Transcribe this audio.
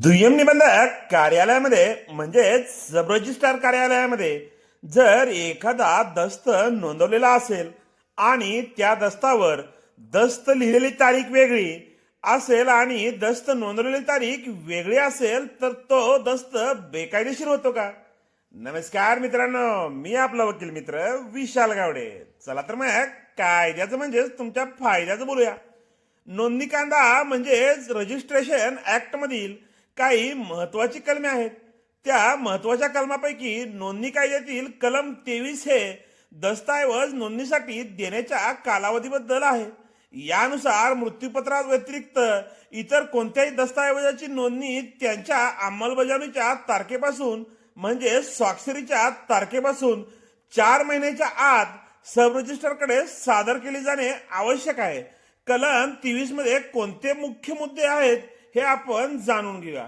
दुय्यम निबंधक कार्यालयामध्ये म्हणजेच सब रजिस्ट्रार कार्यालयामध्ये जर एखादा दस्त नोंदवलेला असेल आणि त्या दस्तावर दस्त लिहिलेली तारीख वेगळी असेल आणि दस्त नोंदवलेली तारीख वेगळी असेल तर तो दस्त बेकायदेशीर होतो का? नमस्कार मित्रांनो, मी आपला वकील मित्र विशाल गावडे. चला तर मग कायद्याचं म्हणजेच तुमच्या फायद्याचं बोलूया. नोंदणी कायदा म्हणजेच रजिस्ट्रेशन ऍक्ट मधील काही महत्वाची कलमे आहेत. त्या महत्वाच्या कलमापैकी नोंदणी कायद्यातील कलम 23 हे दस्तऐवज नोंदणीसाठी देण्याच्या कालावधीबद्दल आहे. यानुसार मृत्यूपत्रा व्यतिरिक्त इतर कोणत्याही दस्तऐवजाची नोंदणी त्यांच्या अंमलबजावणीच्या तारखेपासून म्हणजे स्वाक्षरीच्या तारखेपासून 4 महिन्याच्या आत सब रजिस्ट्रारकडे सादर केली जाणे आवश्यक आहे. कलम 23 मध्ये कोणते मुख्य मुद्दे आहेत हे आपण जाणून घेऊया.